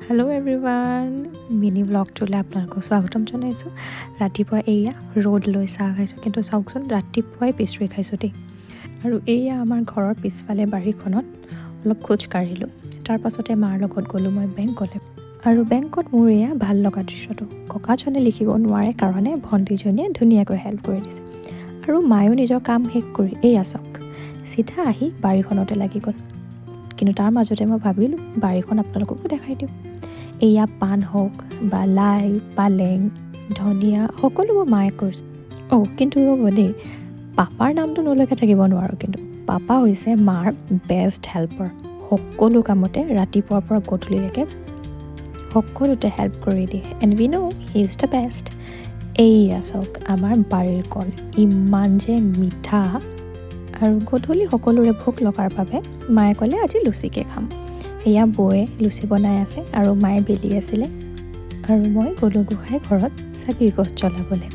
Hello' everyone mini ব্লগটোলৈ আপোনালোকক স্বাগতম জনাইছোঁ। ৰাতিপুৱা এয়া ৰ'দ লৈ চাহ খাইছোঁ, কিন্তু চাওকচোন ৰাতিপুৱাই পেষ্ট্ৰি খাইছোঁ দেই। আৰু এয়া আমাৰ ঘৰৰ পিছফালে বাৰীখনত অলপ খোজ কাঢ়িলোঁ। তাৰপাছতে মাৰ লগত গ'লোঁ মই বেংকলৈ। আৰু বেংকত মোৰ এয়া ভাল লগা দৃশ্যটো, ককাজনে লিখিব নোৱাৰে কাৰণে ভণ্টিজনীয়ে ধুনীয়াকৈ হেল্প কৰি দিছে। আৰু মায়েও নিজৰ কাম শেষ কৰি এয়া চাওক চিধা আহি বাৰীখনতে লাগি গ'ল। কিন্তু তাৰ মাজতে মই ভাবিলোঁ বাৰীখন আপোনালোককো দেখাই দিওঁ। এয়া পাণ হওক বা লাই, পালেং, ধনিয়া সকলোবোৰ মায়ে কৰিছে। কিন্তু ৰ'ব দেই, পাপাৰ নামটো নলৈকে থাকিব নোৱাৰোঁ। কিন্তু পাপা হৈছে মাৰ বেষ্ট হেল্পাৰ। সকলো কামতে ৰাতিপুৱাৰ পৰা গধূলিলৈকে সকলোতে হেল্প কৰি দিয়ে। And we no' he is the best. এয়া চাওক আমাৰ বাৰীৰ কল ইমান যে মিঠা। আৰু গধূলি সকলোৰে ভোক লগাৰ বাবে মায়ে ক'লে আজি লুচিকে খাম। এয়া বৌয়ে লুচি বনাই আছে আৰু মায়ে বেলি আছিলে। আৰু মই গ'লোঁ গোসাঁই ঘৰত চাকি গছ জ্বলাবলৈ।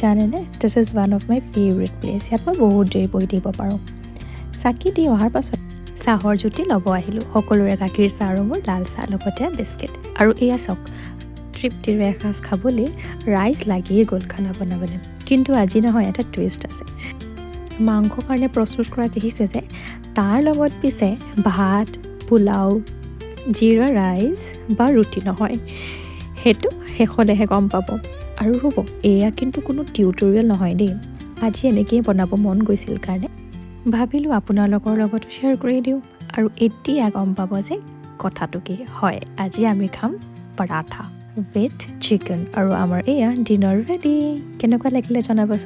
জানেনে, this is one of my favourite place. ইয়াত মই বহুত দেৰি বহি দিব পাৰোঁ। চাকি দি অহাৰ পাছত চাহৰ জুতি ল'ব আহিলোঁ। সকলোৰে গাখীৰ চাহ আৰু মোৰ লাল চাহ লগতে বিস্কিট। আৰু এয়া চাওক তৃপ্তিৰে এসাঁজ খাবলৈ ৰাইজ লাগিয়ে গ'ল খানা বনাবলৈ। কিন্তু আজি নহয়, এটা টুইষ্ট আছে। মাংসৰ কাৰণে প্ৰস্তুত কৰা দেখিছে যে, তাৰ লগত পিছে ভাত, পোলাও, জিৰা ৰাইচ বা ৰুটি নহয়, সেইটো শেষলৈহে গম পাব। আৰু হ'ব, এয়া কিন্তু কোনো টিউটৰিয়েল নহয় দেই। আজি এনেকৈয়ে বনাব মন গৈছিল কাৰণে ভাবিলোঁ আপোনালোকৰ লগতো শ্বেয়াৰ কৰি দিওঁ। আৰু এতিয়া গম পাব যে কথাটো কি হয়। আজি আমি খাম পৰাঠা উইথ চিকেন। আৰু আমাৰ এয়া ডিনাৰ ৰেডি। কেনেকুৱা লাগিলে জনাবচোন।